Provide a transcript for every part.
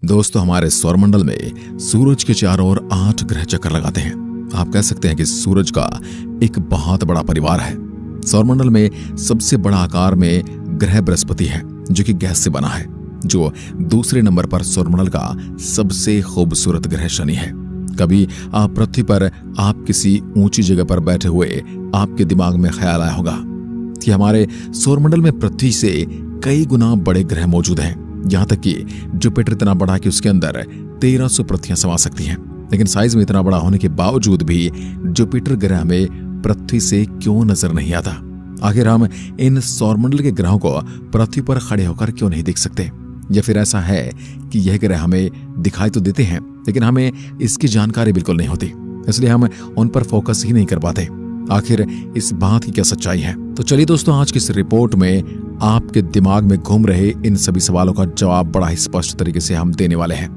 दोस्तों, हमारे सौरमंडल में सूरज के चारों ओर 8 ग्रह चक्कर लगाते हैं। आप कह सकते हैं कि सूरज का एक बहुत बड़ा परिवार है। सौरमंडल में सबसे बड़ा आकार में ग्रह बृहस्पति है, जो कि गैस से बना है। जो दूसरे नंबर पर सौरमंडल का सबसे खूबसूरत ग्रह शनि है। कभी आप पृथ्वी पर आप किसी ऊंची जगह पर बैठे हुए आपके दिमाग में ख्याल आया होगा कि हमारे सौरमंडल में पृथ्वी से कई गुना बड़े ग्रह मौजूद हैं। यहां तक कि जुपिटर इतना बड़ा कि उसके अंदर 1300 पृथ्वियां समा सकती हैं। लेकिन साइज में इतना बड़ा होने के बावजूद भी जुपिटर ग्रह हमें पृथ्वी से क्यों नजर नहीं आता? आखिर हम इन सौरमंडल के ग्रहों को पृथ्वी पर खड़े होकर क्यों नहीं देख सकते? या फिर ऐसा है कि यह ग्रह हमें दिखाई तो देते हैं, लेकिन हमें इसकी जानकारी बिल्कुल नहीं होती, इसलिए हम उन पर फोकस ही नहीं कर पाते। आखिर इस बात की क्या सच्चाई है? तो चलिए दोस्तों, आज की इस रिपोर्ट में आपके दिमाग में घूम रहे इन सभी सवालों का जवाब बड़ा ही स्पष्ट तरीके से हम देने वाले हैं।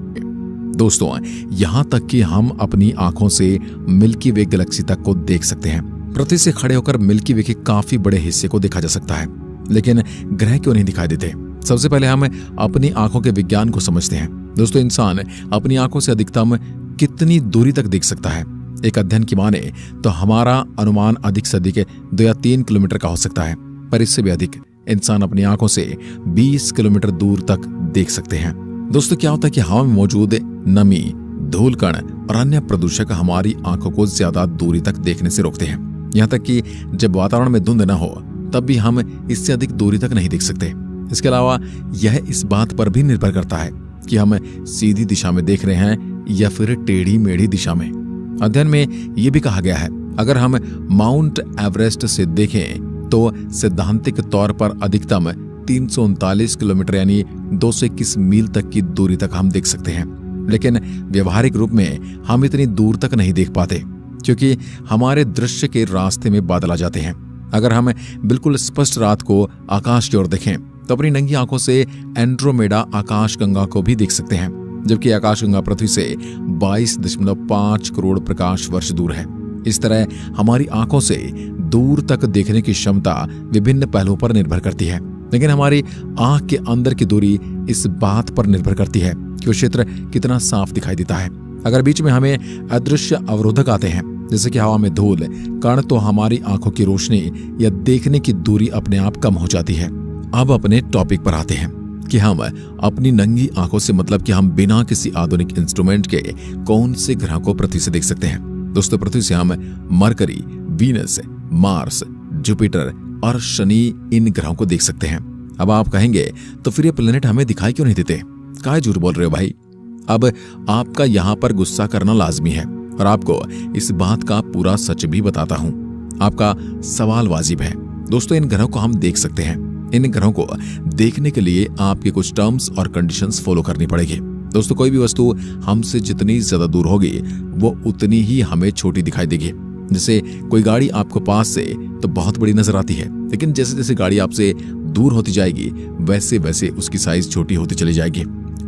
दोस्तों, यहां तक कि हम अपनी आंखों से मिल्की वे गैलेक्सी तक को देख सकते हैं। पृथ्वी से खड़े होकर मिल्की वे के काफी बड़े हिस्से को देखा जा सकता है, लेकिन ग्रह क्यों नहीं दिखाई देते? सबसे पहले हम अपनी आंखों के विज्ञान को समझते हैं। दोस्तों, इंसान अपनी आंखों से अधिकतम कितनी दूरी तक देख सकता है? एक अध्ययन की माने तो हमारा अनुमान अधिक से अधिक 2 या 3 किलोमीटर का हो सकता है, पर इससे भी अधिक इंसान अपनी आंखों से 20 किलोमीटर दूर तक देख सकते हैं। दोस्तों, क्या होता है कि हवा में मौजूद नमी, धूल कण और अन्य प्रदूषक हमारी आंखों को ज्यादा दूरी तक देखने से रोकते हैं। यहाँ तक कि जब वातावरण में धुंध न हो तब भी हम इससे अधिक दूरी तक नहीं देख सकते। इसके अलावा यह इस बात पर भी निर्भर करता है कि हम सीधी दिशा में देख रहे हैं या फिर टेढ़ी मेढ़ी दिशा में। अध्ययन में यह भी कहा गया है, अगर हम माउंट एवरेस्ट से देखें तो सैद्धांतिक तौर पर अधिकतम 339 किलोमीटर यानी 221 मील तक की दूरी तक हम देख सकते हैं। लेकिन व्यवहारिक रूप में हम इतनी दूर तक नहीं देख पाते, क्योंकि हमारे दृश्य के रास्ते में बादल आ जाते हैं। अगर हम बिल्कुल स्पष्ट रात को आकाश की ओर देखें तो अपनी नंगी आंखों से एंड्रोमेडा आकाशगंगा को भी देख सकते हैं, जबकि आकाशगंगा पृथ्वी से 22.5 करोड़ प्रकाश वर्ष दूर है। इस तरह हमारी आंखों से दूर तक देखने की क्षमता विभिन्न पहलुओं पर निर्भर करती है, लेकिन हमारी आंख के अंदर की दूरी इस बात पर निर्भर करती है कि वो क्षेत्र कितना साफ दिखाई देता है। अगर बीच में हमें अदृश्य अवरोधक आते हैं, जैसे कि हवा में धूल कण, तो हमारी आंखों की रोशनी या देखने की दूरी अपने आप कम हो जाती है। अब अपने टॉपिक पर आते हैं कि हम अपनी नंगी आंखों से, मतलब कि हम बिना किसी आधुनिक इंस्ट्रूमेंट के कौन से ग्रह को पृथ्वी से देख सकते हैं। दोस्तों, पृथ्वी से हम मरकरी, वीनस, मार्स, जुपिटर और शनि इन ग्रहों को देख सकते हैं। अब आप कहेंगे तो फिर ये प्लेनेट हमें दिखाई क्यों नहीं देते? काहे झूठ बोल रहे हो भाई? अब आपका यहाँ पर गुस्सा करना लाजमी है और आपको इस बात का पूरा सच भी बताता हूं। आपका सवाल वाजिब है। दोस्तों, इन ग्रहों को हम देख सकते हैं। इन ग्रहों को देखने के लिए आपके कुछ टर्म्स और कंडीशंस फॉलो करनी पड़ेगी। दोस्तों, कोई भी वस्तु हमसे जितनी ज्यादा दूर होगी वो उतनी ही हमें छोटी दिखाई देगी। जैसे कोई गाड़ी आपको पास से तो बहुत बड़ी नजर आती है, लेकिन जैसे जैसे गाड़ी आपसे दूर होती जाएगी वैसे वैसे उसकी साइज छोटी होती चली जाएगी।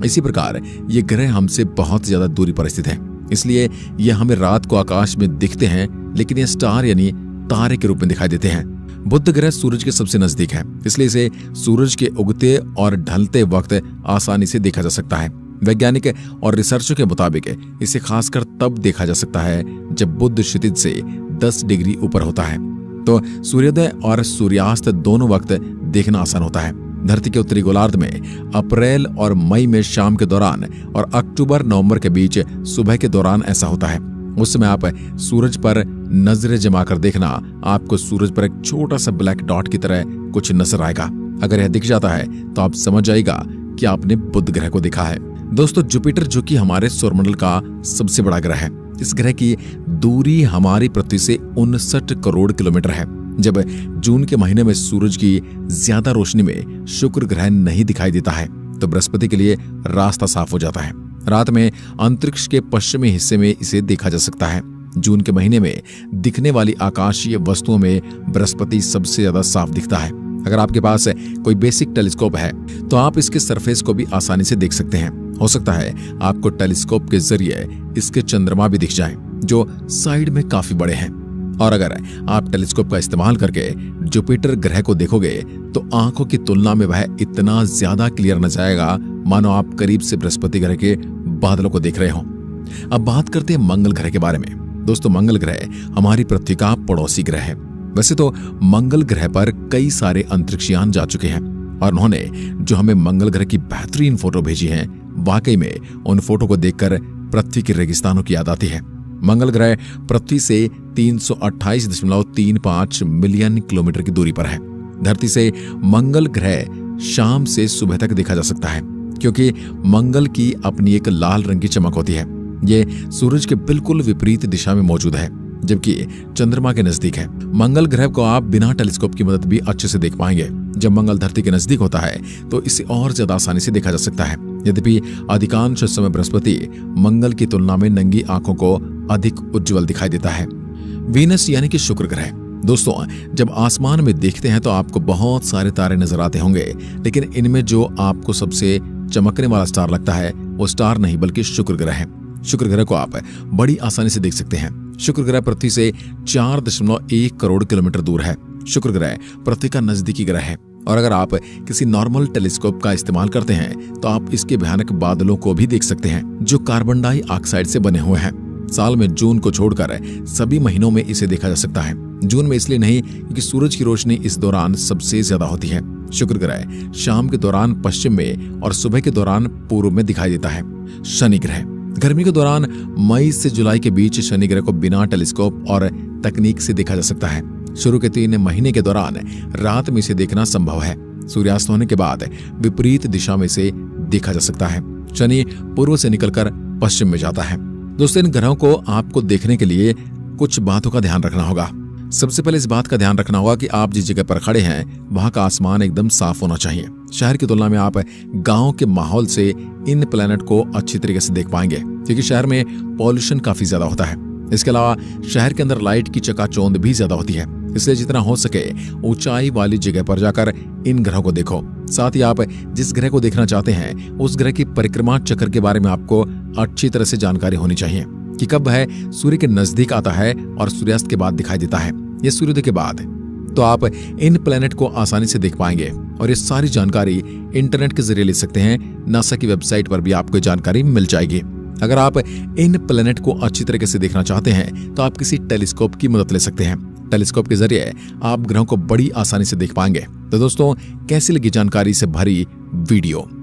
इसी प्रकार ये ग्रह हमसे बहुत ज्यादा दूरी पर स्थित है, इसलिए ये हमें रात को आकाश में दिखते हैं, लेकिन ये स्टार यानी तारे के रूप में दिखाई देते हैं। बुध ग्रह सूरज के सबसे नजदीक है, इसलिए इसे सूरज के उगते और ढलते वक्त आसानी से देखा जा सकता है। वैज्ञानिक और रिसर्चर के मुताबिक इसे खासकर तब देखा जा सकता है जब बुध क्षितिज से 10 डिग्री ऊपर होता है, तो सूर्योदय और सूर्यास्त दोनों वक्त देखना आसान होता है। धरती के उत्तरी गोलार्ध में अप्रैल और मई में शाम के दौरान और अक्टूबर नवंबर के बीच सुबह के दौरान ऐसा होता है। उस समय आप सूरज पर नजरें जमा कर देखना, आपको सूरज पर एक छोटा सा ब्लैक डॉट की तरह कुछ नजर आएगा। अगर यह दिख जाता है तो आप समझ जाएगा कि आपने बुध ग्रह को देखा है। दोस्तों, जुपिटर जो कि हमारे सौरमंडल का सबसे बड़ा ग्रह है, इस ग्रह की दूरी हमारी पृथ्वी से 59 करोड़ किलोमीटर है। जब जून के महीने में सूरज की ज्यादा रोशनी में शुक्र ग्रह नहीं दिखाई देता है तो बृहस्पति के लिए रास्ता साफ हो जाता है। रात में अंतरिक्ष के पश्चिमी हिस्से में इसे देखा जा सकता है। जून के महीने में दिखने वाली आकाशीय वस्तुओं में बृहस्पति सबसे ज्यादा साफ दिखता है। अगर आपके पास कोई बेसिक टेलीस्कोप है तो आप इसके सरफेस को भी आसानी से देख सकते हैं। हो सकता है आपको टेलीस्कोप के जरिए इसके चंद्रमा भी दिख जाएं, जो साइड में काफी बड़े हैं। और अगर आप टेलीस्कोप का इस्तेमाल करके जुपिटर ग्रह को देखोगे तो आंखों की तुलना में वह इतना ज्यादा क्लियर नजर आएगा मानो आप करीब से बृहस्पति ग्रह के बादलों को देख रहे हो। अब बात करते हैं मंगल ग्रह के बारे में। दोस्तों, मंगल ग्रह हमारी पृथ्वी का पड़ोसी ग्रह है। वैसे तो मंगल ग्रह पर कई सारे अंतरिक्षयान जा चुके हैं और उन्होंने जो हमें मंगल ग्रह की बेहतरीन फोटो भेजी है, वाकई में उन फोटो को देखकर पृथ्वी के रेगिस्तानों की याद आती है। मंगल ग्रह पृथ्वी से 328.35 मिलियन किलोमीटर की दूरी पर है। धरती से मंगल ग्रह शाम से सुबह तक देखा जा सकता है, क्योंकि मंगल की अपनी एक लाल रंग की चमक होती है। ये सूरज के बिल्कुल विपरीत दिशा में मौजूद है, जबकि चंद्रमा के नजदीक है। मंगल ग्रह को आप बिना टेलीस्कोप की मदद भी अच्छे से देख पाएंगे। जब मंगल धरती के नजदीक होता है तो इसे और ज्यादा आसानी से देखा जा सकता है। यद्यपि अधिकांश समय बृहस्पति मंगल की तुलना में नंगी आंखों को अधिक उज्जवल दिखाई देता है। वीनस यानी कि शुक्र ग्रह। दोस्तों, जब आसमान में देखते हैं तो आपको बहुत सारे तारे नजर आते होंगे, लेकिन इनमें जो आपको सबसे चमकने वाला स्टार लगता है वो स्टार नहीं बल्कि शुक्र ग्रह है। शुक्र ग्रह को आप बड़ी आसानी से देख सकते हैं। शुक्र ग्रह पृथ्वी से 4.1 करोड़ किलोमीटर दूर है। शुक्र ग्रह पृथ्वी का नजदीकी ग्रह है और अगर आप किसी नॉर्मल टेलीस्कोप का इस्तेमाल करते हैं तो आप इसके भयानक बादलों को भी देख सकते हैं जो कार्बन डाइऑक्साइड से बने हुए हैं। साल में जून को छोड़कर सभी महीनों में इसे देखा जा सकता है। जून में इसलिए नहीं क्योंकि सूरज की रोशनी इस दौरान सबसे ज्यादा होती है। शुक्र ग्रह शाम के दौरान पश्चिम में और सुबह के दौरान पूर्व में दिखाई देता है। शनि ग्रह गर्मी के दौरान मई से जुलाई के बीच शनि ग्रह को बिना टेलीस्कोप और तकनीक से देखा जा सकता है। शुरू के 3 महीने के दौरान रात में इसे देखना संभव है। सूर्यास्त होने के बाद विपरीत दिशा में इसे देखा जा सकता है। शनि पूर्व से निकलकर पश्चिम में जाता है। दोस्तों, इन ग्रहों को आपको देखने के लिए कुछ बातों का ध्यान रखना होगा। सबसे पहले इस बात का ध्यान रखना होगा कि आप जिस जगह पर खड़े हैं वहां का आसमान एकदम साफ होना चाहिए। शहर की तुलना में आप गांव के माहौल से इन प्लैनेट को अच्छी तरीके से देख पाएंगे, क्योंकि शहर में पॉल्यूशन काफी ज्यादा होता है। इसके अलावा शहर के अंदर लाइट की चकाचौंध भी ज्यादा होती है, इसलिए जितना हो सके ऊंचाई वाली जगह पर जाकर इन ग्रहों को देखो। साथ ही आप जिस ग्रह को देखना चाहते हैं उस ग्रह की परिक्रमा चक्र के बारे में आपको अच्छी तरह से जानकारी होनी चाहिए कि कब वह सूर्य के नजदीक आता है और सूर्यास्त के बाद दिखाई देता है या सूर्योदय के बाद। तो आप इन प्लैनेट को आसानी से देख पाएंगे और ये सारी जानकारी इंटरनेट के जरिए ले सकते हैं। नासा की वेबसाइट पर भी आपको जानकारी मिल जाएगी। अगर आप इन प्लैनेट को अच्छी तरीके से देखना चाहते हैं तो आप किसी टेलीस्कोप की मदद ले सकते हैं। टेलीस्कोप के जरिए आप ग्रहों को बड़ी आसानी से देख पाएंगे। तो दोस्तों, कैसी लगी जानकारी से भरी वीडियो?